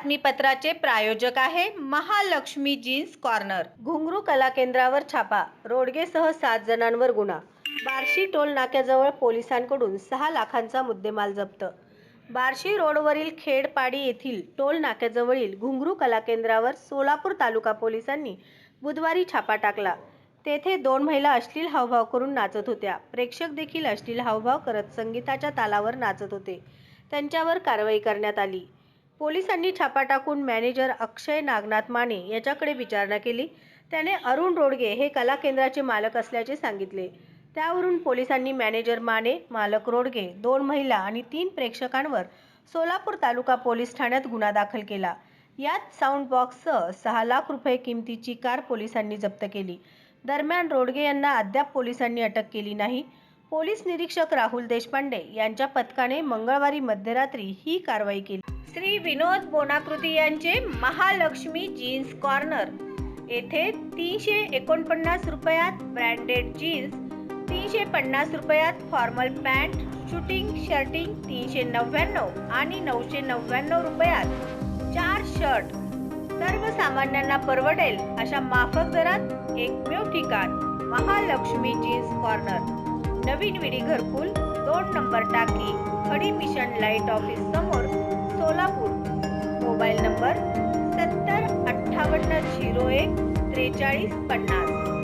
बातमीपत्राचे प्रायोजक आहे Mahalakshmi jeans corner. घुंगरू कला केंद्रावर छापा, रोडगेसह 7 जणांवर गुन्हा। बार्शी टोल नाक्याजवळ पोलिसांकडून 6 लाखांचा मुद्देमाल जप्त। बार्शी रोडवरील खेडपाडी येथील टोल नाक्याजवळील घुंगरू कला केंद्रावर सोलापूर तालुका पोलिसांनी बुधवारी छापा टाकला। तेथे 2 महिला अश्लील हावभाव करून नाचत होत्या। प्रेक्षक देखील अश्लील हावभाव करत संगीताच्या तालावर नाचत होते। त्यांच्यावर कारवाई करण्यात आली। पोलिसांनी छापा टाकून मॅनेजर अक्षय नागनाथ माने याच्याकडे विचारणा केली। त्याने अरुण रोडगे हे कला केंद्राचे मालक असल्याचे सांगितले। त्यावरून पोलिसांनी मॅनेजर माने, मालक रोडगे, 2 महिला आणि 3 प्रेक्षकांवर सोलापूर तालुका पोलीस ठाण्यात गुन्हा दाखल केला। यात साऊंड बॉक्ससह 6 लाख रुपये किमतीची कार पोलिसांनी जप्त केली। दरम्यान रोडगे यांना अद्याप पोलिसांनी अटक केली नाही। पोलीस निरीक्षक राहुल देशपांडे यांच्या पथकाने मंगळवारी मध्यरात्री ही कारवाई केली। श्री विनोद बोनाकृती यांचे महालक्ष्मी जीन्स कॉर्नर येथे 349 रुपयात ब्रँडेड जीन्स, 350 रुपयात फॉर्मल पॅन्ट, शूटिंग शर्टिंग 399 आणि 999 रुपयात 4 शर्ट सर्वसामान्यांना परवडेल अशा माफक दरात एकमेव ठिकाण महालक्ष्मी जीन्स कॉर्नर, नवीन विडी घरकुल, 2 नंबर टाकी, खडी मिशन लाईट ऑफिस समोर, सोलापूर। Mobile number 70 58 01 43 50।